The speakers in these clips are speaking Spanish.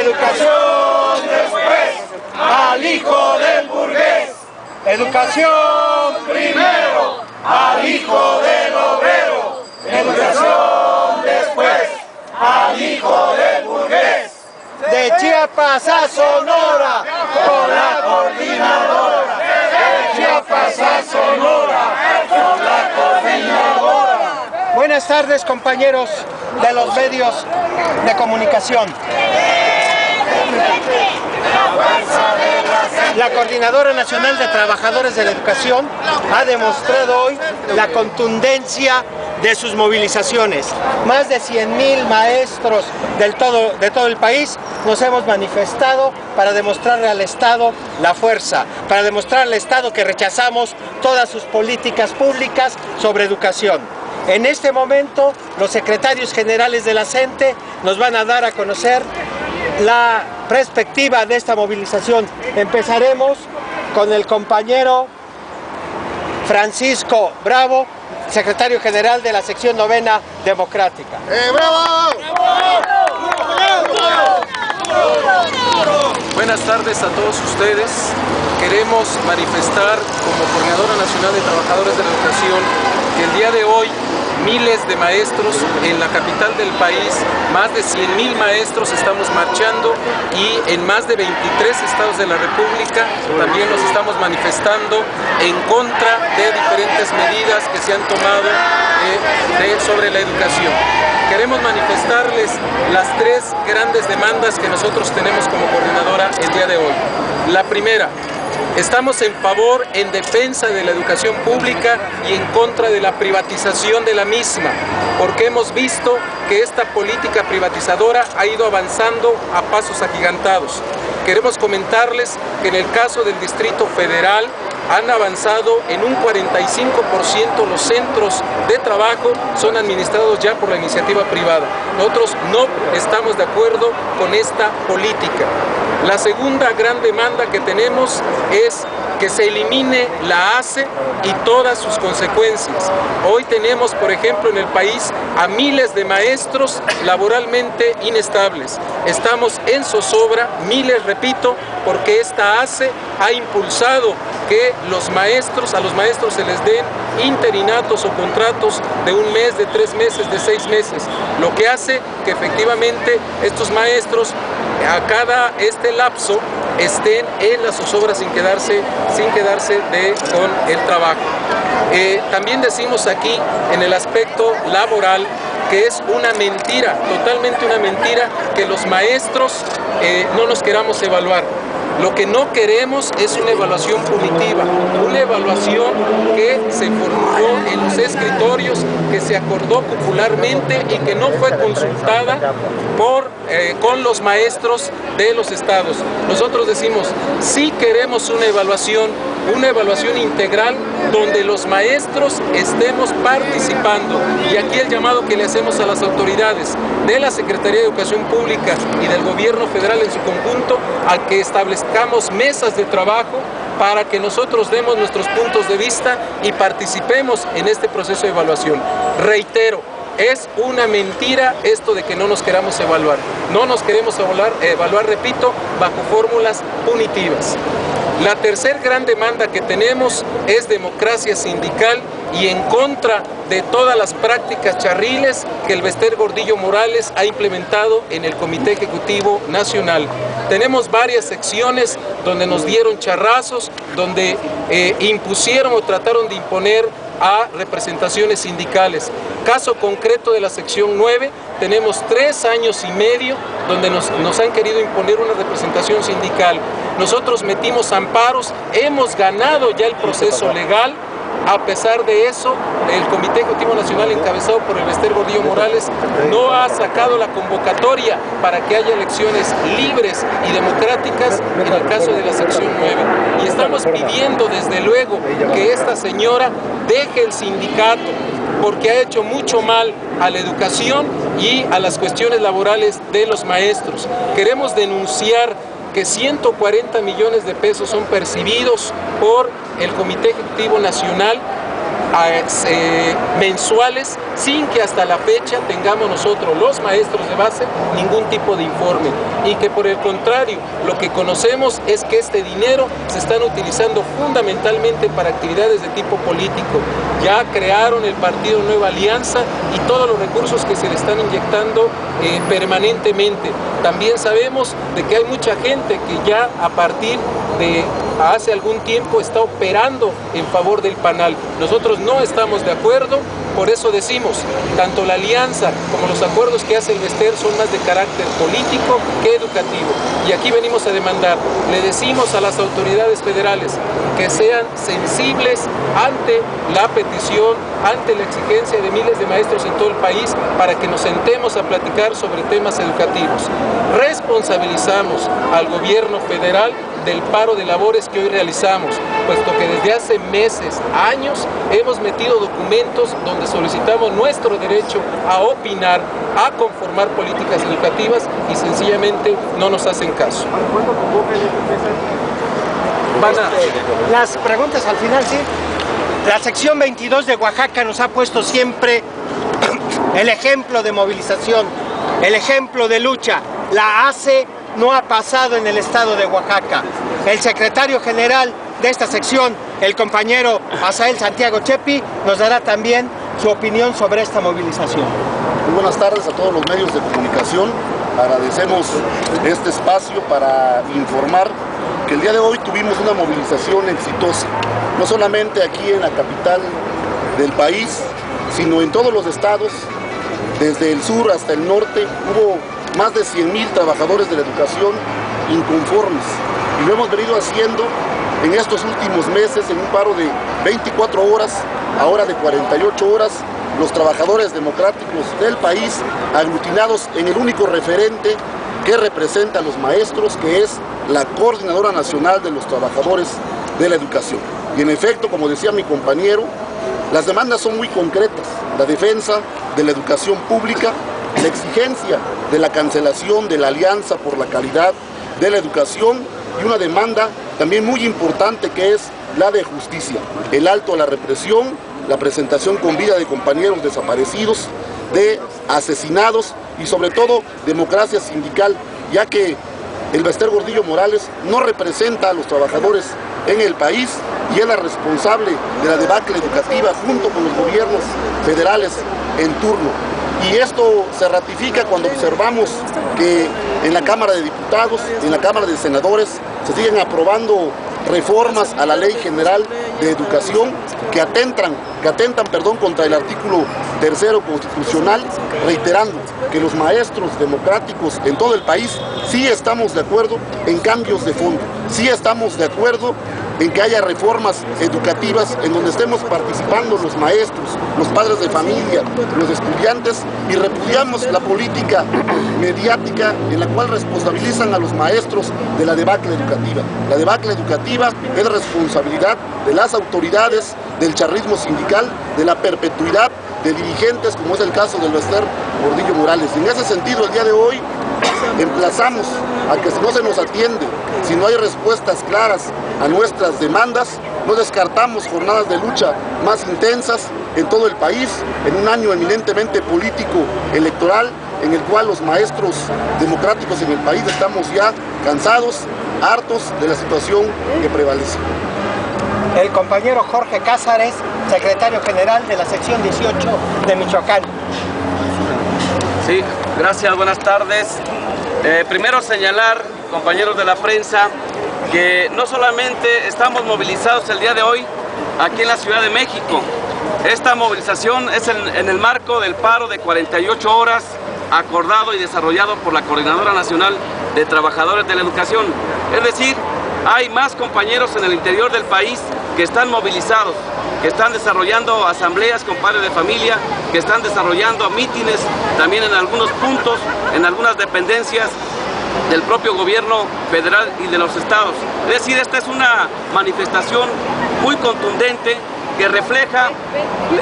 Educación después, al hijo del burgués. Educación primero, al hijo del obrero. Educación después, al hijo del burgués. De Chiapas a Sonora, con la coordinadora. De Chiapas a Sonora, con la coordinadora. Buenas tardes, compañeros de los medios de comunicación. La Coordinadora Nacional de Trabajadores de la Educación ha demostrado hoy la contundencia de sus movilizaciones. Más de 100,000 maestros de todo el país nos hemos manifestado para demostrarle al Estado la fuerza, para demostrarle al Estado que rechazamos todas sus políticas públicas sobre educación. En este momento, los secretarios generales de la CENTE nos van a dar a conocer la perspectiva de esta movilización. Empezaremos con el compañero Francisco Bravo, secretario general de la sección 9ª democrática. ¡Bravo! Buenas tardes a todos ustedes. Queremos manifestar como Coordinadora Nacional de Trabajadores de la Educación que el día de hoy miles de maestros en la capital del país, más de 100,000 maestros estamos marchando y en más de 23 estados de la República también nos estamos manifestando en contra de diferentes medidas que se han tomado sobre la educación. Queremos manifestarles las tres grandes demandas que nosotros tenemos como coordinadora el día de hoy. La primera, estamos en favor, en defensa de la educación pública y en contra de la privatización de la misma, porque hemos visto que esta política privatizadora ha ido avanzando a pasos agigantados. Queremos comentarles que en el caso del Distrito Federal han avanzado en un 45% los centros de trabajo son administrados ya por la iniciativa privada. Nosotros no estamos de acuerdo con esta política. La segunda gran demanda que tenemos es que se elimine la ACE y todas sus consecuencias. Hoy tenemos, por ejemplo, en el país a miles de maestros laboralmente inestables. Estamos en zozobra, miles, repito, porque esta ACE ha impulsado que a los maestros se les den interinatos o contratos de 1 mes, de 3 meses, de 6 meses, lo que hace que efectivamente estos maestros a cada lapso estén en la zozobra sin quedarse con el trabajo. También decimos aquí en el aspecto laboral que es una mentira, totalmente una mentira, que los maestros no nos queramos evaluar. Lo que no queremos es una evaluación punitiva, una evaluación que se formuló en los escritorios, que se acordó popularmente y que no fue consultada con los maestros de los estados. Nosotros decimos, sí queremos una evaluación integral donde los maestros estemos participando. Y aquí el llamado que le hacemos a las autoridades de la Secretaría de Educación Pública y del Gobierno Federal en su conjunto, a que establezcamos mesas de trabajo para que nosotros demos nuestros puntos de vista y participemos en este proceso de evaluación. Reitero, es una mentira esto de que no nos queramos evaluar. No nos queremos evaluar, repito, bajo fórmulas punitivas. La tercer gran demanda que tenemos es democracia sindical y en contra de todas las prácticas charriles que el Bester Gordillo Morales ha implementado en el Comité Ejecutivo Nacional. Tenemos varias secciones donde nos dieron charrazos, donde impusieron o trataron de imponer a representaciones sindicales. Caso concreto de la sección 9, tenemos 3 años y medio donde nos han querido imponer una representación sindical. Nosotros metimos amparos, hemos ganado ya el proceso legal. A pesar de eso, el Comité Ejecutivo Nacional, encabezado por el Bester Gordillo Morales, no ha sacado la convocatoria para que haya elecciones libres y democráticas en el caso de la sección 9. Y estamos pidiendo, desde luego, que esta señora deje el sindicato, porque ha hecho mucho mal a la educación y a las cuestiones laborales de los maestros. Queremos denunciar que 140 millones de pesos son percibidos por el Comité Ejecutivo Nacional mensuales, sin que hasta la fecha tengamos nosotros, los maestros de base, ningún tipo de informe, y que por el contrario, lo que conocemos es que este dinero se están utilizando fundamentalmente para actividades de tipo político. Ya crearon el partido Nueva Alianza y todos los recursos que se le están inyectando permanentemente. También sabemos de que hay mucha gente que ya a partir de hace algún tiempo está operando en favor del PANAL. Nosotros no estamos de acuerdo, por eso decimos, tanto la alianza como los acuerdos que hace el Bester son más de carácter político que educativo. Y aquí venimos a demandar, le decimos a las autoridades federales que sean sensibles ante la petición, ante la exigencia de miles de maestros en todo el país para que nos sentemos a platicar sobre temas educativos. Responsabilizamos al gobierno federal del paro de labores que hoy realizamos, puesto que desde hace meses, años, hemos metido documentos donde solicitamos nuestro derecho a opinar, a conformar políticas educativas y sencillamente no nos hacen caso. Las preguntas al final, sí. La sección 22 de Oaxaca nos ha puesto siempre el ejemplo de movilización, el ejemplo de lucha. La ACE no ha pasado en el estado de Oaxaca. El secretario general de esta sección, el compañero Asael Santiago Chepi, nos dará también su opinión sobre esta movilización. Muy buenas tardes a todos los medios de comunicación. Agradecemos este espacio para informar que el día de hoy tuvimos una movilización exitosa, no solamente aquí en la capital del país, sino en todos los estados, desde el sur hasta el norte. Hubo más de 100,000 trabajadores de la educación inconformes, y lo hemos venido haciendo en estos últimos meses en un paro de 24 horas, ahora de 48 horas, los trabajadores democráticos del país aglutinados en el único referente que representa a los maestros, que es la Coordinadora Nacional de los Trabajadores de la Educación. Y en efecto, como decía mi compañero, las demandas son muy concretas: la defensa de la educación pública, la exigencia de la cancelación de la Alianza por la Calidad de la Educación, y una demanda también muy importante que es la de justicia, el alto a la represión, la presentación con vida de compañeros desaparecidos, de asesinados y sobre todo democracia sindical, ya que el Bester Gordillo Morales no representa a los trabajadores en el país y es la responsable de la debacle educativa junto con los gobiernos federales en turno. Y esto se ratifica cuando observamos que en la Cámara de Diputados, en la Cámara de Senadores, se siguen aprobando reformas a la Ley General de Educación que atentan contra el artículo 3º constitucional, reiterando que los maestros democráticos en todo el país sí estamos de acuerdo en cambios de fondo, sí estamos de acuerdo en que haya reformas educativas en donde estemos participando los maestros, los padres de familia, los estudiantes, y repudiamos la política mediática en la cual responsabilizan a los maestros de la debacle educativa. La debacle educativa es responsabilidad de las autoridades, del charrismo sindical, de la perpetuidad de dirigentes, como es el caso del Bester Gordillo Morales. En ese sentido, el día de hoy emplazamos a que si no se nos atiende, si no hay respuestas claras a nuestras demandas, no descartamos jornadas de lucha más intensas en todo el país, en un año eminentemente político electoral, en el cual los maestros democráticos en el país estamos ya cansados, hartos de la situación que prevalece. El compañero Jorge Cázares, secretario general de la sección 18 de Michoacán. Sí, gracias, buenas tardes. Primero señalar, compañeros de la prensa, que no solamente estamos movilizados el día de hoy aquí en la Ciudad de México. Esta movilización es en el marco del paro de 48 horas acordado y desarrollado por la Coordinadora Nacional de Trabajadores de la Educación. Es decir, hay más compañeros en el interior del país que están movilizados, que están desarrollando asambleas con padres de familia, que están desarrollando mítines también en algunos puntos, en algunas dependencias del propio gobierno federal y de los estados. Es decir, esta es una manifestación muy contundente que refleja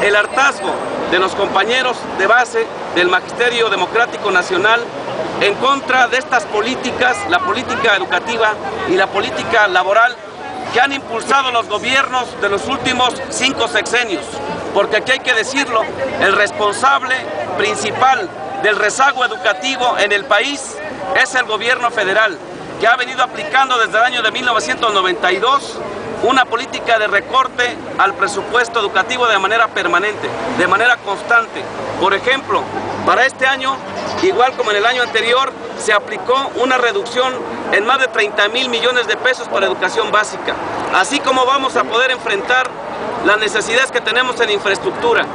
el hartazgo de los compañeros de base del Magisterio Democrático Nacional en contra de estas políticas, la política educativa y la política laboral que han impulsado los gobiernos de los últimos 5 sexenios. Porque aquí hay que decirlo, el responsable principal del rezago educativo en el país es el gobierno federal, que ha venido aplicando desde el año de 1992 una política de recorte al presupuesto educativo de manera permanente, de manera constante. Por ejemplo, para este año, igual como en el año anterior, se aplicó una reducción en más de 30,000 millones de pesos para educación básica. Así como vamos a poder enfrentar las necesidades que tenemos en infraestructura.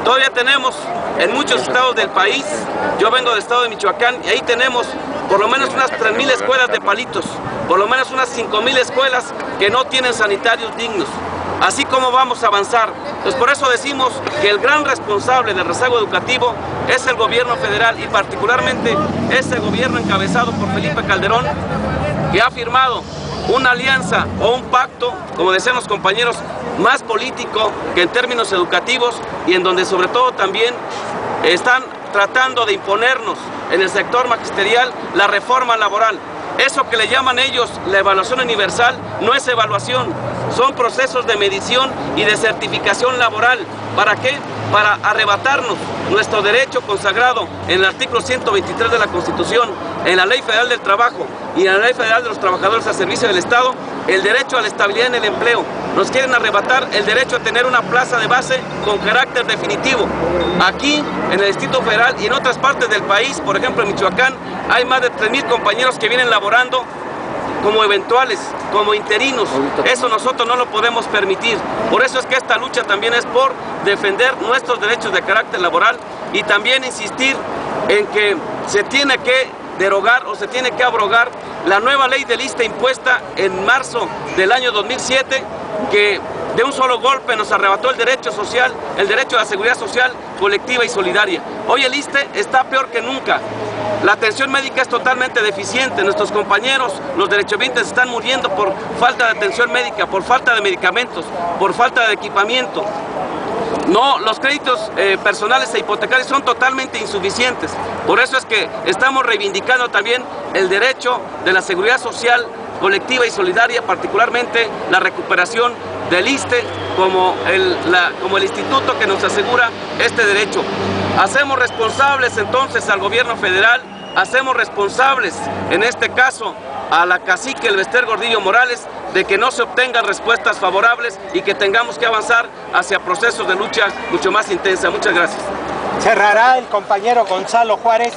Todavía tenemos en muchos estados del país, yo vengo del estado de Michoacán, y ahí tenemos por lo menos unas 3,000 escuelas de palitos, por lo menos unas 5,000 escuelas que no tienen sanitarios dignos. Así como vamos a avanzar. Pues por eso decimos que el gran responsable del rezago educativo es el gobierno federal y particularmente ese gobierno encabezado por Felipe Calderón, que ha firmado una alianza o un pacto, como decían los compañeros, más político que en términos educativos, y en donde sobre todo también están tratando de imponernos en el sector magisterial la reforma laboral. Eso que le llaman ellos la evaluación universal no es evaluación, son procesos de medición y de certificación laboral. ¿Para qué? Para arrebatarnos nuestro derecho consagrado en el artículo 123 de la Constitución, en la Ley Federal del Trabajo y en la Ley Federal de los Trabajadores al Servicio del Estado, el derecho a la estabilidad en el empleo. Nos quieren arrebatar el derecho a tener una plaza de base con carácter definitivo. Aquí, en el Distrito Federal y en otras partes del país, por ejemplo en Michoacán, hay más de 3,000 compañeros que vienen laborando como eventuales, como interinos. Eso nosotros no lo podemos permitir. Por eso es que esta lucha también es por defender nuestros derechos de carácter laboral y también insistir en que se tiene que derogar o se tiene que abrogar la nueva ley del ISSSTE impuesta en marzo del año 2007, que de un solo golpe nos arrebató el derecho social, el derecho a la seguridad social colectiva y solidaria. Hoy el ISSSTE está peor que nunca. La atención médica es totalmente deficiente. Nuestros compañeros, los derechohabientes, están muriendo por falta de atención médica, por falta de medicamentos, por falta de equipamiento. No, los créditos personales e hipotecarios son totalmente insuficientes. Por eso es que estamos reivindicando también el derecho de la seguridad social colectiva y solidaria, particularmente la recuperación del ISSSTE como el instituto que nos asegura este derecho. Hacemos responsables entonces al gobierno federal, hacemos responsables en este caso a la cacique Elbester Gordillo Morales de que no se obtengan respuestas favorables y que tengamos que avanzar hacia procesos de lucha mucho más intensa. Muchas gracias. Cerrará el compañero Gonzalo Juárez.